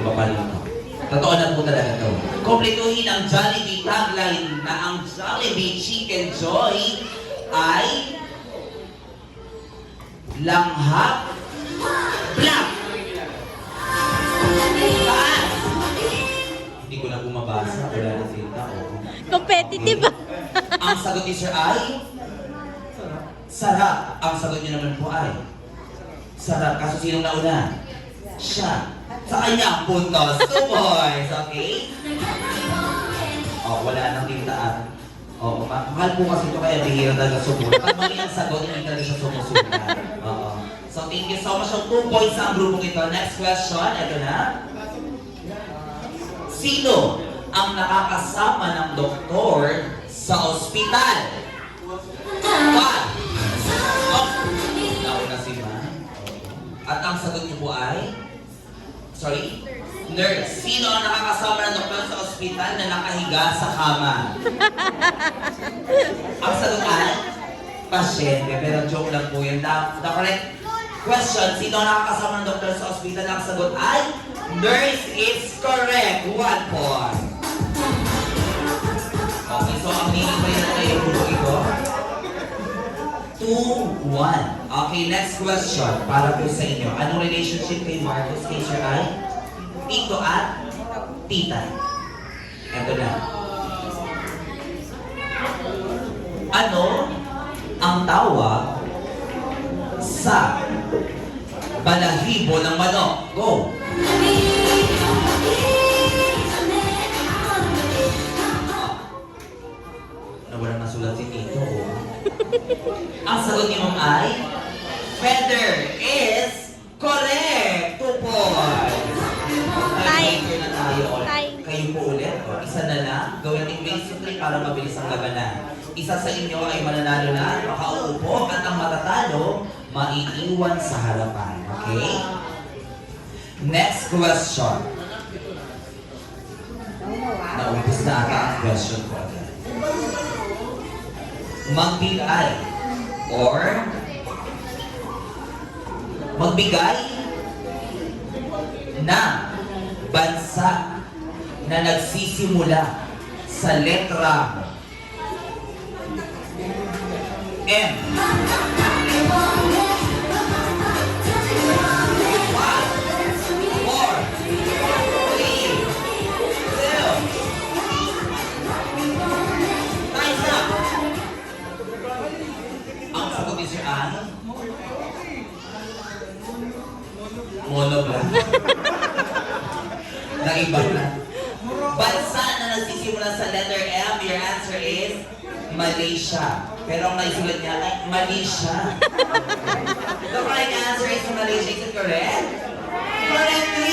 Iba pa rin ito. Totoo na po talaga ito. Kompletuhin ang Jollibee tagline na ang Jollibee Chicken Joy ay langhap black. Taas! Hindi ko na bumabasa. Wala na tinta. Competitive. Ang sagot ni Sir ay sarap. Ang sagot niyo naman po ay sarap. Kaso sinong nauna? Siya. Sa kanyang puntos. 2 points. Okay? Oh, wala nang tintaan. Oh, mahal po kasi ito kaya bihira talaga sumulat. Pag mali ang sagot, hindi talaga siya sumusulat. Oo. So, thank you so much. So, 2 points sa grupong ito. Next question. Ito na. Sino ang nakakasama ng doktor sa ospital? What? Oh, nauna si Ma. At ang sagot niyo po ay? Sorry? Nurse. Sino ang nakakasama ng doktor sa ospital na nakahiga sa kama? Ang sagot ay? Pasyente. Pero joke lang po yun. The correct question, sino ang nakakasama ng doktor sa ospital? Ang sagot ay? Nurse is correct. 1 point. Okay, so ang meaning pa yun na yung grupo ito? 2-1. Okay, next question. Para po sa inyo. Anong relationship kay Marcos kay Sir ay? Tito at tita. Ito na. Ano ang tawag sa balahibo ng manok? Go! Nawala na sulat si Tito. Ang sagot ni Ma'am ay feather is correct. 2 points. Ay, na tayo. Kayo po ulit. Isa na lang. Gawin natin basically para mabilis ang labanan. Isa sa inyo ay mananalo na, makauupo, at ang matatalo, maiiwan sa harapan. Okay? Next question. Naumpis na ata ang question ko. Magbigay or magbigay na bansa na nagsisimula sa letra M. 5, 4, 3, 2. Ang sagot ni Sir Ann? Monoblan. Naiba na. Bansa na nagsisimula sa letter M, your answer is Malaysia. Pero ang naisulat niya ay Malaysia. The correct answer is Malaysia. Is it correct? Correctly